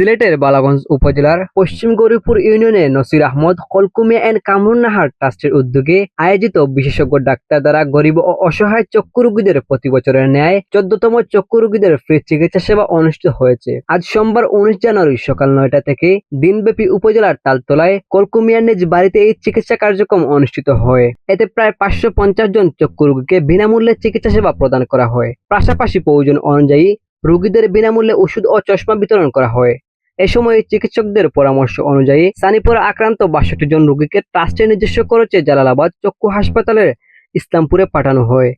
সিলেটের বালাগঞ্জ উপজেলার পশ্চিম গৌরীপুর ইউনিয়নে নসির আহমদ কলকুমিয়া এন্ড কামরুন্নাহার ট্রাস্টের উদ্যোগে আয়োজিত বিশেষজ্ঞ ডাক্তার দ্বারা গরিব ও অসহায় চক্ষু রোগীদের প্রতি বছরের ন্যায় 14তম চক্ষু রোগীদের ফ্রি চিকিৎসা সেবা অনুষ্ঠিত হয়েছে। আজ সোমবার 19 জানুয়ারি সকাল 9টা থেকে দিনব্যাপী উপজেলার তালতলায় কলকুমিয়ার নিজ বাড়িতে এই চিকিৎসা কার্যক্রম অনুষ্ঠিত হয়। এতে প্রায় 550 জন চক্ষু রোগীকে বিনামূল্যে চিকিৎসা সেবা প্রদান করা হয়। পাশাপাশি প্রয়োজন অনুযায়ী রোগীদের বিনামূল্যে ওষুধ ও চশমা বিতরণ করা হয়। এ সময় চিকিৎসকদের পরামর্শ অনুযায়ী সানিপুরা আক্রান্ত 62 জন রোগীকে ট্রাস্টের নিজস্ব খরচে জালালাবাদ চক্ষু হাসপাতালের ইসলামপুরে পাঠানো হয়।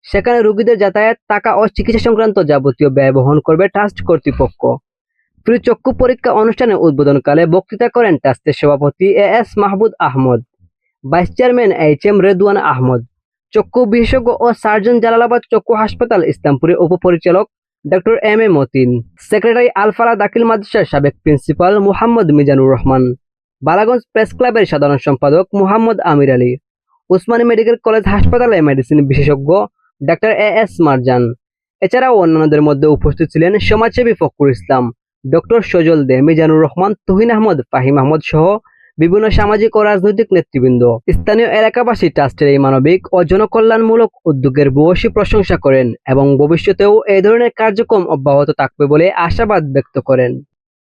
সেখানে রোগীদের যাতায়াত, টাকা ও চিকিৎসা সংক্রান্ত যাবতীয় ব্যয় বহন করবে ট্রাস্ট কর্তৃপক্ষ। ফ্রি চক্ষু পরীক্ষা অনুষ্ঠানে উদ্বোধনকালে বক্তৃতা করেন ট্রাস্টের সভাপতি S Mahmud Ahmad, vice chairman H M. Redwan Ahmad, চক্ষু বিশেষজ্ঞ ও সার্জন, জালালাবাদ চক্ষু হাসপাতাল ইসলামপুরের উপপরিচালক doctor M A Matin, secretary Alfalah দাখিল মাদ্রাসার সাবেক প্রিন্সিপাল মুহাম্মদ মিজানুর রহমান, বালাগঞ্জ প্রেস ক্লাবের সাধারণ সম্পাদক মুহাম্মদ আমির আলী, উসমানী মেডিকেল কলেজ হাসপাতালে মেডিসিন বিশেষজ্ঞ ডাক্তার এ.এস. মারজান। এছাড়াও অন্যান্যদের মধ্যে উপস্থিত ছিলেন সমাজসেবী ফখরুল ইসলাম, ডক্টর সজল দে, মিজানুর রহমান, তুহিন আহমদ, ফাহিম আহমদ সহ বিভিন্ন সামাজিক ও রাজনৈতিক নেতৃবৃন্দ। স্থানীয় এলাকাবাসী ট্রাস্টের এই মানবিক ও জনকল্যাণমূলক উদ্যোগের ভূয়সী প্রশংসা করেন এবং ভবিষ্যতেও এই ধরনের কার্যক্রম অব্যাহত থাকবে বলে আশাবাদ ব্যক্ত করেন।